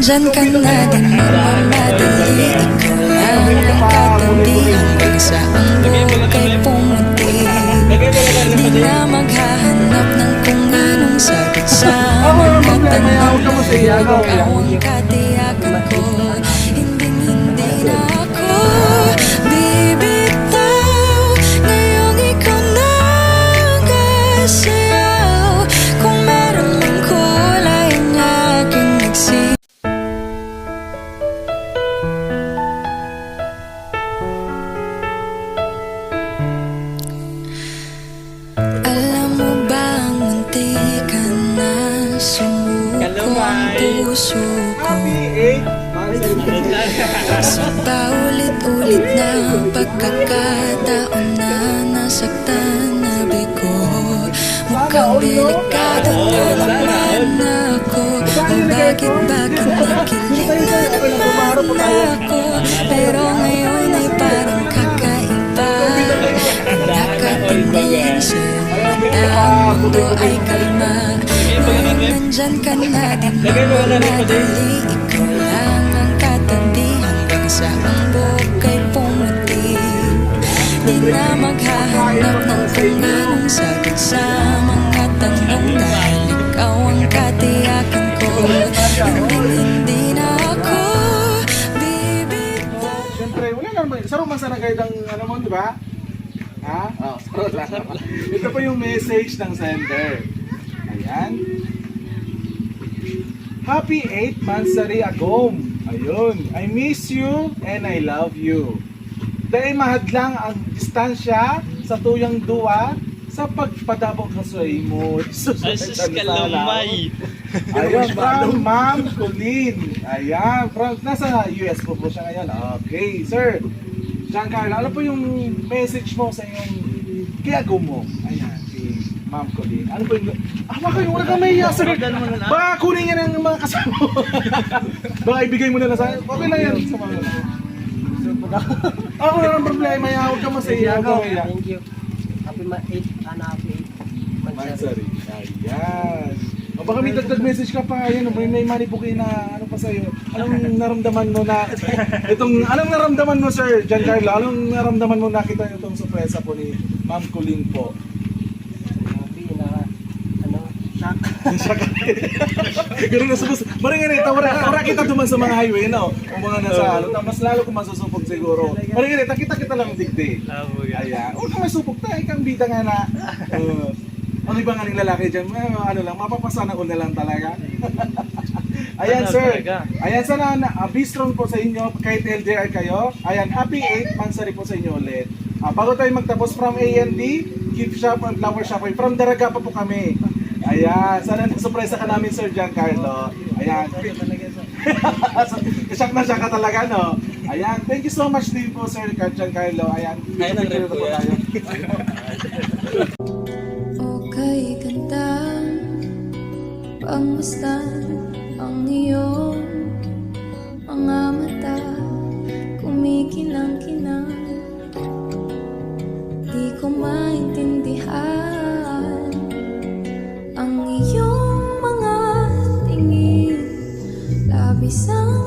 nandyan ka na din magmamadali. Ikaw lang ang katabi hanggang sa ang bukay pumuti. Di na maghahanap ng kung anong sagot sa mga tanong. Ikaw ang katiyakan ko, hindi na ako bibitaw. Ngayong ikaw na ang kasayaw. Kung meron mang kulay ang aking nagsiyaw. Alam mo ba ang munti ka na sumuko ang puso ko? Sa paulit-ulit na pagkakataon na nasaktan na bigo. Mukhang delikado na naman ako. O bakit nakikilig na naman ako? Pero ngayon ay parang kakaiba. Ang nakatingin sa iyong mata, ang mundo ay kalma. Nandyan ka na din magmamadali. Ikaw lang ang katabi hanggang sa ang bukay pumuti. Di na maghahanap ng kung anong sagot sa mga tanong. Dahil ikaw ang katiyakan ko, hindi na ako bibitaw. Siyempre, wala naman. Sarong masanagay ng ano mo, di ba? Ha? Oh, sarong lang. Ito po yung message ng sender. Ayan. Happy 8 months sa Agom. Ayun. I miss you and I love you. Dahil mahadlang ang distansya sa tuyang duwa sa pagpadabog ka sa imo. Ay, sus kalamay. Ayun, from Ma'am Colleen. Ayan, nasa US po siya ngayon. Okay, sir. Giancarlo, ano po yung message mo sa iyong Agom mo? Ayan, si Ma'am Colleen. Ano po yung... Baka yung wala kang mahiya, sir. Baka kunin niya ng mga kasama mo. Baka ibigay mo na lang sa akin. Okay lang yan. Sa mga... Ako na ng problema. Huwag ka masaya. Thank you. Happy 8 Mansari. Ayan. O baka may dagdag message ka pa. Ayan, may manipukin na ano pa sa'yo. Anong naramdaman mo na... Anong naramdaman mo, sir, Giancarlo? Anong naramdaman mo nakita niyo itong sorpresa po ni Ma'am Colleen po? Ganun na supos. Maringin ito, wala kita duman sa mga highway, no? Kung mga nasa ano, mas lalo kung masusupog siguro. Maringin ito, kita lang digdi. Ayan. Huwag kang masupog tayo, kang bida nga na. Ang iba nga ng lalaki dyan, ano lang, mapapasana ko na lang talaga. Ayan, sir. Ayan, sana be strong po sa inyo, kahit LDR kayo. Ayan, happy 8 months po sa inyo ulit. Bago tayo magtapos from A&D, gift shop and flower shop, from Daraga pa po kami. Ayan, sana nasurpresa ka namin, Sir Giancarlo. Ayan. Shock na siya ka talaga, no? Ayan, thank you so much din po, Sir Giancarlo. Ayan, Ayan ang rep ko yan. Okay, ganda, pangmasdan ang iyong mga mata, kumikinang-kinang. Di ko maintindihan ang iyong mga tingin, labis ang